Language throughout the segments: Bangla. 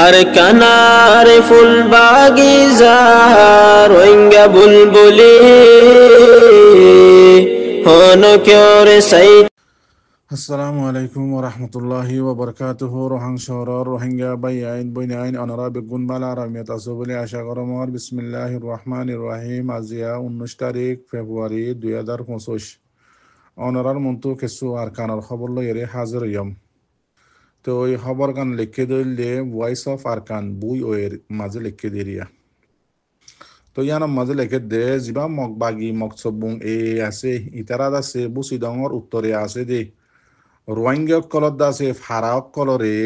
আর কানার ফুল বাগিজার রোহিঙ্গা বুলবুলি হন কেওরে সাই। আসসালামু আলাইকুম ওয়া রাহমাতুল্লাহি ওয়া বারাকাতুহু। রোহাং শহরের রোহিঙ্গা ভাই আইন বইন আইন অনারা বেগুন বালা আরামিয়াত আছো বলে আশা করমর। বিসমিল্লাহির রহমানির রহিম। আজিয়া 19 তারিখ ফেব্রুয়ারি 2025। অনারার মন্তু কিছু আর কানার খবর লইরে হাজির হইম। তো এই খবর কান লিখে দিলে ভয়েস অফ আরকান বুই ওয়ের মাঝে লিখে দিরিয়া। তো ইয়ানোর মাঝে লিখে দে জিবা মগ বাগি মকসবুং এ আছে ইতারাত আছে বুসি ডঙর উত্তরে আছে দে রোহিঙ্গা কলত আছে ফারাক কলরে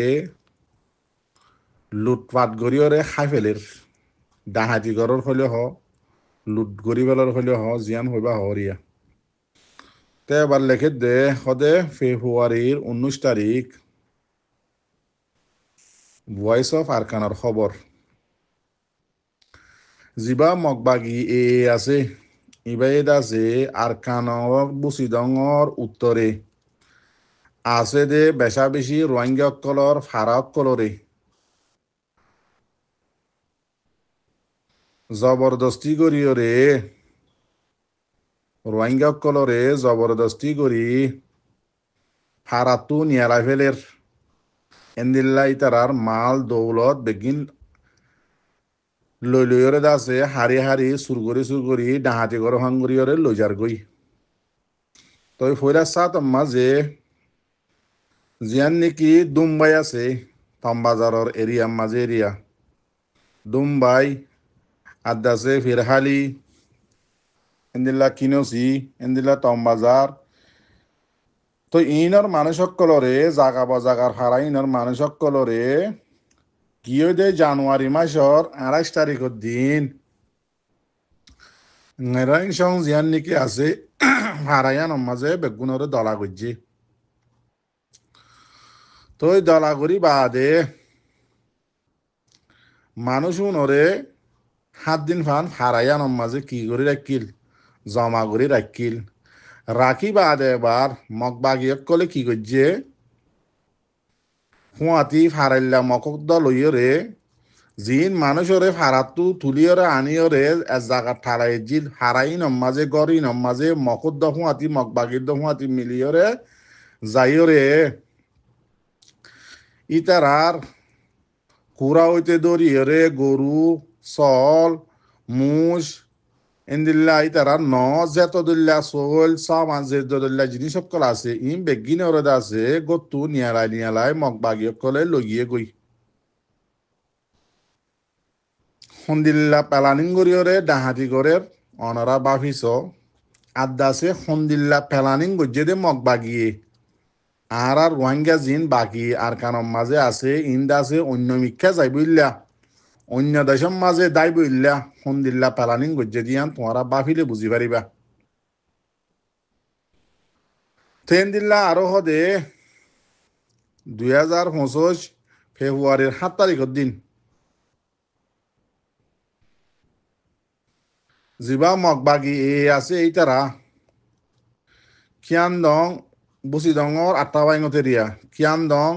লুটপাট গরিয়রে খাই ফেলের ডাহাতি গরর হলে হ লুট গরিবেলর হলে হ জিয়ান হইবা হরিয়া। তে এবার লেখে দে সদে ফেব্রুয়ারির 19 তারিখ ভয়েস অফ আরকানের খবর জিবা মগবাগি এ আছে ইবাইদ আছে আরকানর বুসিদঙর উত্তরে আছে দে বেশা বেশি রোহিঙ্গা কলর ফারাক কলরে জবরদস্তি করিয়রে রোহিঙ্গা কলরে জবরদস্তি করি ফারাতু নিয়ালা ফেলের এন্দিল্লাই তারার মাল দৌলত বেগিন লই লইরে দাসে হারি হারি সুরগরি ডাহাতি গর হাঙ্গুরিয়রে লইজার গই। তই ফইরা সাত মাঝে জিয়ান নেকি দুম্বাই আছে তমবাজারর এরিয়া মাঝে এরিয়া দুম্বাই আদাসে ফিরহালি এন্দিল্লা কিনসি এন্দিল্লা তমবাজার। তো ইনর মানুষ সকলরে জাগা বা জাগার হারা ইনর মানুষ সকলরে কিয় দে জানুয়ারি মাসর 28 তারিখের দিন নেরাইন সং জিয়ান নাকি আছে হারাইয়ান মাঝে বেগুনরে দলা গজ্জি। তো ওই দলা করি বাদে মানুষ উনরে 7 দিন ফান হারাইয়ান মাঝে কি করে রাখিল জমা করে রাখিল রাখি বাদে এবার মগবাগিয়ক কলে কি করছে হুঁয়াতি ফারাইল্লা মকক দল লইয়রে জিন মানুষরে ফারাতু তুলিয়রে আনিয়রে এক জায়গা ঠাড়াই জিল হারাই নমাজে গরি নমাজে মকর দহুয়াতি মগবাগির দহুয়াতি মিলিয়রে যাইয়রে ইতারার কুড়া হইতে দরিয়রে গরু চল মুষ এন্দিল্লা ইতারার ন যেত দল্লা চল সামান যে দল্লা জিনিস সকল আছে ইম বেগিনে ওরে আছে গত্তু নিয়ালাই মগবাগিয়ক কলে লগিয়ে গই সন্দিল্লা পেলানিং গরিয়রে ডাহাতি গরের অনরা বাফিস আদাসে সন্দিল্লা পেলানিং গজ্জে দে মগ বাগিয়ে আর রোহিঙ্গা জিন বাকি আর কানম মাঝে আছে ইন্দা আছে অন্য মিক্ষা যাই বললা অন্য দেশের মাঝে দায় বললা সন্দিল্লা পেলানিং গজ্জে দিয়ান তোমারা বাফিলে বুঝি পারিবা। ট্রেন দিল্লা আরো হদে 2025 ফেব্রুয়ারির 7 তারিখের দিন জিবা মগবাগি এ আছে এই তারা কিয়ানদং বুসিদঙর আট্টাবাইঙতেরিয়া কিয়ানদং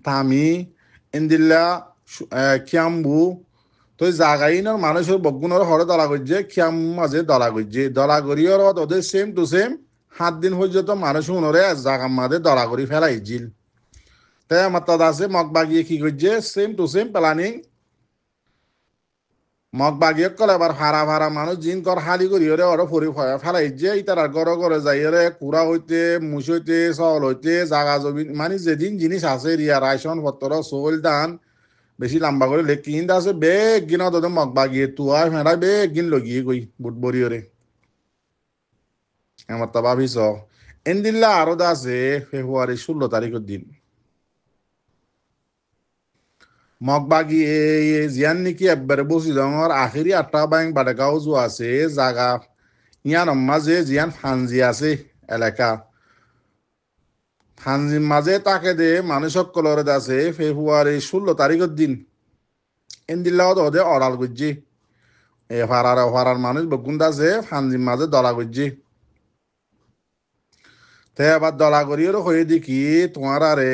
তামি এন্দিল্লা খিয়াম্বু তো জাগাইনর মানুষের বগুনের হরে দলা করছে খিয়াম মাঝে দলা করছে দলা করিয়র ওদের সেম টু সেম 7 দিন পর্যন্ত মানুষ উনরে জাগার মাঝে দলা করি ফেলাইছিল। তাই আমার তাদ আছে মগবাগিয়ে কি করছে সেম টু সেম প্ল্যানিং মগবাগিয়ে কলে এবার ভাড়া ভাড়া মানুষ জিন কর হালি করি ওরে ওরা ফরি ফেলাই যে ইতারা গড় গড়ে যাই রে কুড়া হইতে মুস হইতে চাউল হইতে জাগা জমি মানে যেদিন জিনিস আছে রিয়া রাইসন পত্র চৌল দান বেশি লম্বা করে লেখি কিন্তু আছে বেগ গিন তোদের মগবাগিয়ে তুয়া ফেঁড়াই বেগ গিন লগিয়ে গই বুট বরি ওরে আমার তা ভাবিস এনদিল্লা আরো আছে ফেব্রুয়ারি 16 তারিখের দিন মগবাগি জিয়ান নাকি একবারে বসি ডর আখেরি আটটা বাইং বাডাগাও যো আছে জাগা ইয়ান মাঝে জিয়ান ফানজি আছে এলাকা ফানজির মাঝে তাকে দে মানুষ সকলরে আছে ফেব্রুয়ারি 16 তারিখের দিন এনদিল্লাও দে অড়াল করছি এ ফারার মানুষ বগুন আছে ফানজির মাঝে দলা করছি। তে আবার দলা করিও হয়ে দেখি তোমার আরে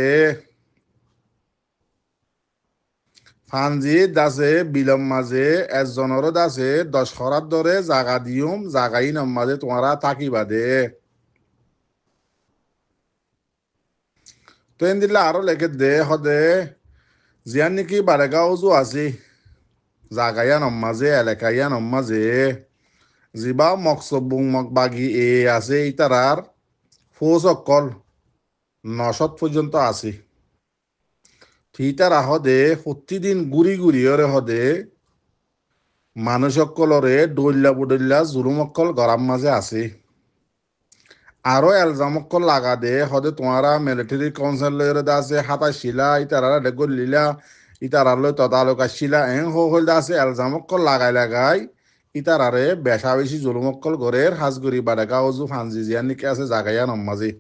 ফানজি দাসে বিলম মাঝে একজনের দাসে 10 খরার ধরে জাগা দিউম জাগাই নম মাঝে তোমারা থাকিবা দে তো এন দিলে আরো লেখে দে হদে জিয়ান নাকি বারেগাঁও জু আছে জাগাইয়া নম মাঝে এলাকাইয়া নম মাঝে জিবা মকসবুং মকবাগি আছে ইতারার ফৌজ অকল 900 পর্যন্ত আছে থিতার হদে প্রতিদিন গুড়ি গুড়ি ওরে হদে মানুষ অকলরে ডইল্লা বুডল্লা জুলুম অকল গরাম মাঝে আছে আরো এলজাম অকল লাগা দে হদে তোমারা মিলিটারি কাউন্সিল লইরে দাসে হাতা শিলা ইতারা ডেগল লীলা ইতারা লই তদালক শিলা এন হল দাসে এলজাম অকল লাগাই লাগাই ইতারারে বেশা বেশি জুলুম অকল গরের হাজগুড়ি বাডাকা ওজু ফানজি জিয়ান নিকে আছে জাগাইয়া নমাজি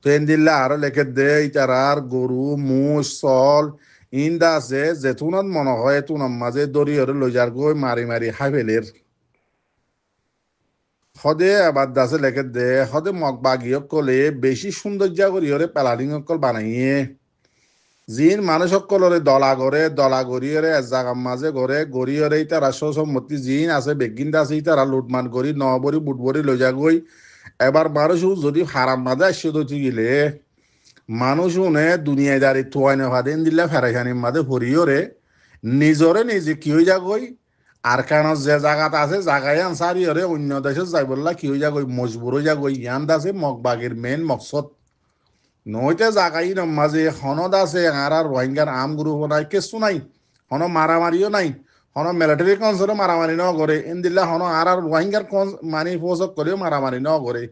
তো এন দিল্লা আরো লেখে দে ইতারার গরু মুষ চল ইন্দা আছে যেতুনত মনে হয় তুনার মাঝে দড়ি হরে লইজার গই মারি মারি খাই ফেলের হদে আবার দাসে লেখে দে হদে মগ বাগিয়ক কলে বেশি সৌন্দর্য করি হরে পেলালিং অকল বানাইয়ে জিন মানুষ অকলরে দলা গড়ি হরে এক জাগার মাঝে গড়ে গড়ি হরে ইতারা সম্মতি জিন আছে বেগিন আছে ইতারা লুটমান করি নবরি বুটবরি লইজা গই এবার মানুষ যদি হারাম মাঝে আসছে তো গিলে মানুষ উনে দুনিয়াদারি থোয়াই না ভাদেন দিলে ফেরাইখানির মাঝে ভরিও নিজরে নিজে কি হয়ে যা গই আর কেন যে জায়গাত আছে জায়গায় আনসারি হরে অন্য দেশে যাই বললা কি হয়ে যা গই মজবুর হয়ে যা গই ইয়ান দাসে মগবাগের মেন মকসদ নইতে জাগাই ন মাঝে হনদ আছে আর রোহিঙ্গার আম গুরু নাই কিছু নাই হন মারামারিও নাই হন মিলিটারি কনসরে মারামারি ন করে এন দিল্লা হন আর রোহিঙ্গার মানি ফৌজক করেও মারামারি ন করে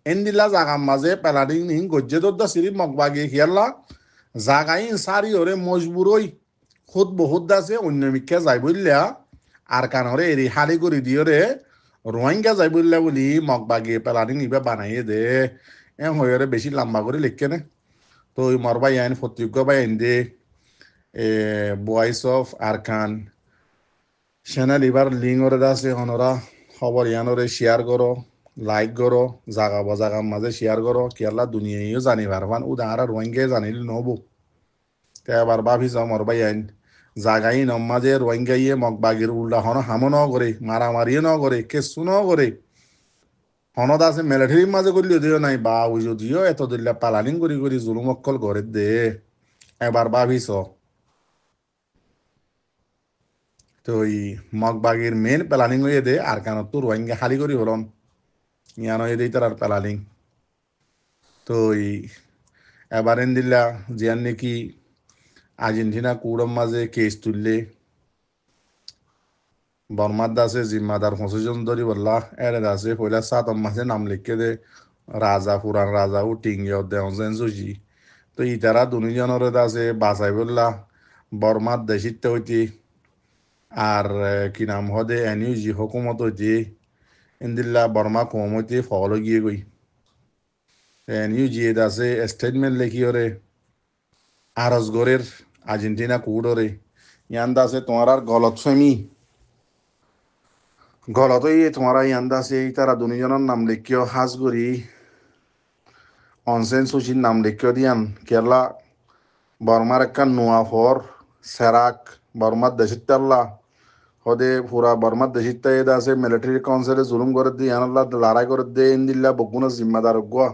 এন দিল্লা জাগার মাঝে পেলাডিং নিন গজ্জে দদ্দা সিরি মগবাগি খেয়াল্লা জাগাই সারি ওরে মজবুরই খুদ বহুত আছে অন্য মিক্ষা যাই বললা আর কানরে এরি হালি করে দিও রে রোহিঙ্গা যাই বললা বলি মগবাগি পেলাডিং ইবা বানাইয়ে দে এ হয়ে বেশি লম্বা করে লিখকে নে তো ওই মরবাই আইন ফতিজ্ঞ বাই আইন দে ভয়েস অফ আরকান সেনা লিবার লিঙ্ক ওরে আছে হনরা খবর ইয়ানরে শেয়ার করো লাইক করো জাগা বজাগার মাঝে শেয়ার করো কেলা দুনিয়াও জানি পারবান উদাহারা রোহিঙ্গা জানিলে নবো তে এবার ভাবি যাও মরবাই আইন জাগাই নমাজে রোহিঙ্গাইয়ে মগবাগির উল্টা হন হামো ন করে মারামারিও ন করে কেসু ন করে হনদ আছে মিলিটারির মাঝে করলে দিও নাই বা ওই যদিও এত দিল্লা পালালিং করি করি জুলুম অক্কল করে দে এবার ভাবিস তো ওই মগবাগির মেন প্ল্যানিং হয়ে দে আর কেন তো রোহিঙ্গা খালি করি হলন ইয়ান হয়ে দেই তার আর প্ল্যানিং তো ওই এবার এন দিল্লা জিয়ান নাকি আর্জেন্টিনা কুড়ম মাঝে কেস তুললে বর্মার দাসে জিম্মাদার 25 জন ধরি বললা এর দাসে পয়লা 7 মাসে নাম লিখে দে রাজা পুরান রাজা ও টিঙ্গিও দেওয়া সুজি তো ইতারা দুজনের দাসে বাসাই বললা বর্মার দেশিতে হইতে আর কি নাম হদে এনিউ জি হুকুমত হইতে ইন্দিল্লা বর্মা কম হইতে ফলো গিয়ে গই এনিউ জি দাসে স্টেটমেন্ট লেখি ওরে আরসগরের আর্জেন্টিনা কুড়রে ইয়ান দাসে তোমার আর গলতই তোমারা ইয়ান দাসে তারা দুজনের নাম লেখিও হাজগরি অনসেন সুচির নাম লেখিও দিয়ান কেরলা বর্মার একটা নোয়াফর সেরাক বর্মার দেশিত্তাল্লা হদে পুরা বর্মার দেশিত্তা এদা আছে মিলিটারি কাউন্সিলে জুলুম করে দিয়ে ইয়ানাল্লা লড়াই করে দিয়ে ইন্দিল্লা বকুনা জিম্মাদার গুয়া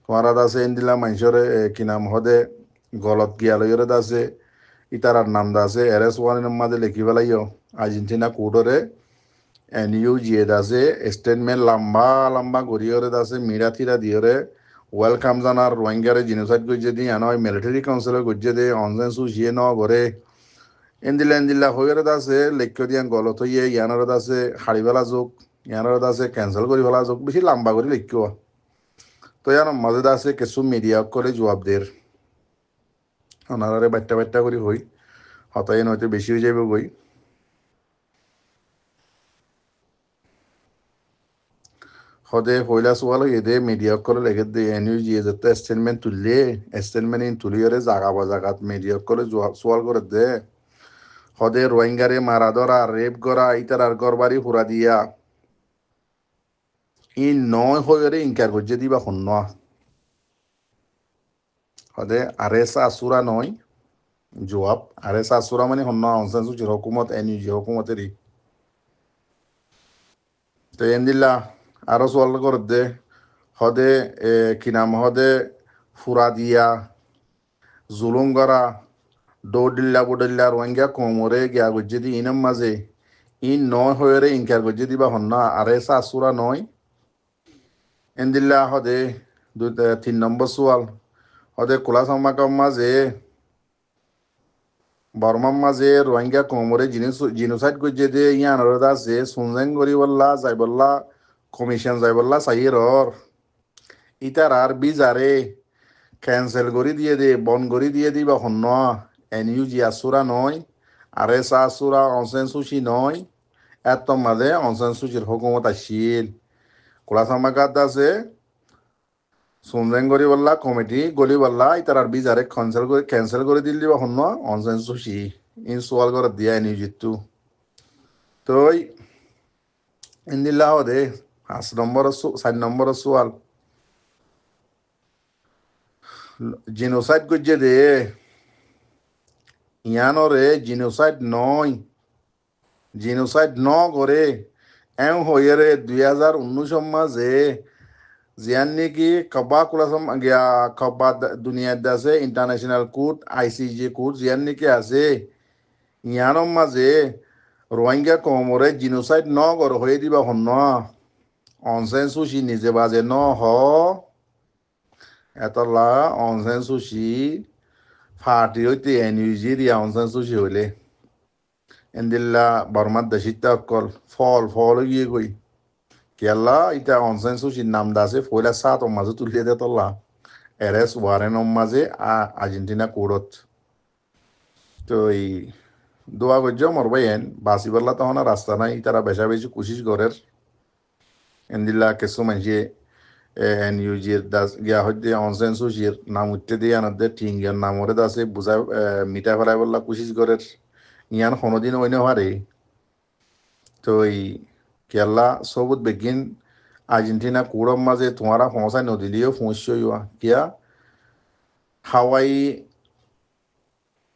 তোমার আছে ইন্দিল্লা মানুষের কি নাম হদে গলত গিয়া লইরে আছে ইতারার নাম আছে এরএস ওয়ানের মাঝে লিখি পেলাইও আর্জেন্টিনা কোর্টরে এনইউ জিয়ে আছে স্টেটমেন্ট লম্বা লম্বা গড়িয়রে আছে মিরা থিরা দিয়রে ওয়েলকাম জানার রোহিঙ্গারে জিনোসাইড গজ্জে দিয়ে আনা হয় মিলিটারি কাউন্সিলে গজ্জে দে অনলাইন সু জিয়ে নেওয়া ঘরে এন্দিল্লা হয়ে আছে লেখ্য দিয়া গলত হইয়ে ইয়ানোর আছে হারি ফেলা যোগ ইয়ানোর আছে ক্যান্সেল করে ফেলা যোগ বেশি লম্বা করে লেখ্য তো ইয়ার মাঝে আছে কিছু মিডিয়া করে জবাব দের ওনারে বাট্টা বাট্টা করে হই হতাই নয়তো বেশি হয়ে যাবে গই হদে হইলা সোয়াল এদে মিডিয়া করে লেগে দে এনিউ জিয়ে যেতে স্টেটমেন্ট তুললে স্টেটমেন্ট ইন তুলিয়রে জাগা বা জাগাত মিডিয়া করে সোয়াল করে দে হদে রোহিঙ্গারে মারা ধরা রেপ করা ইতার আর গরবারি ফুরা দিয়া ই নয় হয়ে ইনকার করছে দিবা শূন্য হদে আরে আসুরা নয় জবাব আরে সাসুরা মানে হন্য অনসেন সুচির হুকুমত এনইউজি হুকুমতেরই তো এন্দিল্লা আরো সোয়াল করে দে হদে কি নাম হদে ফুরা দিয়া জুলুম করা দৌডিল্লা বুডিল্লা রোহিঙ্গা কোমরে গিয়া গজ্জে দি ইনাম মাঝে ইন নয় হয়ে ইনকার গজ্জে দিবা হন্য আরে সাসুরা নয় এন্দিল্লা হদে 3 নম্বর সোয়াল হদে কোলা সামাকাম মাঝে বর্মার মাঝে রোহিঙ্গা কোমরে জিনোসাইড গজ্জে দে ইয়ান আছে সুনজেং গরি বললা যাই বললা কমিশন যাই বললা সাইয়ের ইতার আর বিজারে ক্যান্সেল করে দিয়ে দে বন করে দিয়ে দিবা হন্য এনইউজি আসুরা নয় আরে আসুরা অনসেন সুচি নয় এত মাঝে অনসেন সুচির হুকুমত আসিল কোলা সামাকাত আছে সুনজেং গরি বললা কমিটি গলি বললা ইতার আর বিজারে ক্যান্সেল করে দিল দিবা হন্য অনসেন সুচি ইন সোয়াল করে দিয়া এনইউজিতু তো ইন্দিল্লাহ দে 4 নম্বর সোয়াল জিনোসাইড করছে দে ইয়ানরে জিনোসাইড ন করে এও হইরে 2019 মাঝে জিয়ান নাকি কবা কুলাসম গিয়া কবা দুনিয়ার আছে ইন্টারন্যাশনাল কোর্ট আইসিজে কোর্ট জিয়ান নাকি আছে ইয়ানোর মাঝে রোহিঙ্গা কমরে জিনোসাইড ন করে হয়ে দিবা হন্য অনসেন সুচি নিজে বাজে ন হ এতলা অনসেন সুচি ফাটি হইতে এনইউজি দিয়া অনসেন সুচি হইলে এন্দিল্লা বর্মার দেশিতা অকল ফল গিয়ে কই কেলা ইটা অনসেন সুচির নাম দাসে ফয়লা সাত মাঝে তুলিয়ে দে তল্লা এরেস ওয়ারেন মাঝে আর্জেন্টিনা কোর্টত তো এই দোয়া গজ্জ মরবাইন বাসি বললা তখন রাস্তা নাই তারা বেশা বেশি কোশিশ করের এন্দিল্লা কিছু মানুষে এনইউজির দাস গিয়া হইতে অনসেন সুচির নাম উঠতে দিয়ে আনতে টিঙ্গের নামরে দাসে বুঝাই মিটা ফেলাই বললা কোশিশ করের ইয়ান কোনোদিন ওই নেওয়ারে তো এই কেলা সবুত বেগিন আর্জেন্টিনা কুড়ম মাঝে তোমারা পৌঁছায় নদিলেও পৌঁছই কিয়া হাওয়াই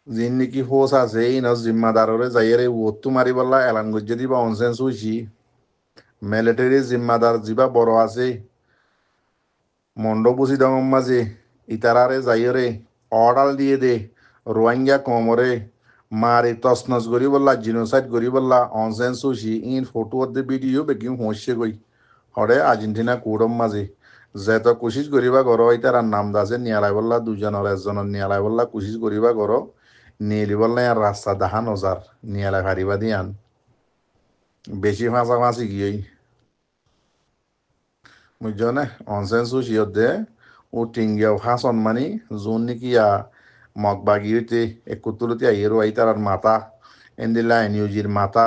যিন নাকি হোস আছে এই নজ জিম্মাদাররে যাইয়ের ওত্তু মারি বললা এলান গজ্জে দিবা অনসেন সুচি মিলিটারি জিম্মাদার যিবা বড় আছে মন্ডবুসি দঙম মাঝে ইতারারে যাইয়েরে অর্ডার দিয়ে দে রোহিঙ্গা কমরে মারি তসনস করি বললা জিনোসাইড করি বললা অনসেন সুচি ইন ফটো দে ভিডিও বেকিং হচ্ছে গই হরে আর্জেন্টিনা কুড়ম মাঝে যেত কোশিশ করিবা গর ইতার নাম দাসে নিয়ালাই বললা দুজনের একজনের নিয়ালাই বললা কোশিশ করিবা গর নিয়েলি বললা আর রাস্তা দেখা নজার নিয়ালাই হারিবা দিয়ান বেশি ফাঁসাফাঁসি গিয়েই বুঝছনে অনসেন সুচি দে ও টিঙ্গিয়াও ফাঁসন মানি জোন নাকি মগবাগি হইতে একুতুলতি আইয়েরো আই তার মাতা এন্দিল্লা এনইউজির মাতা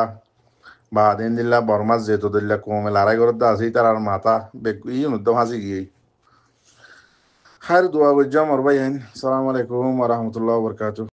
বা এন্দিল্লা বর্মার যেত দিল্লা কমে লড়াই করতে আছে তার মাতা ই উদ্যম হাসি গিয়ে খায়ের দোয়া বুঝাম আর ভাই সালাম আলাইকুম ওয়া রাহমাতুল্লাহি ওয়া বারাকাতুহু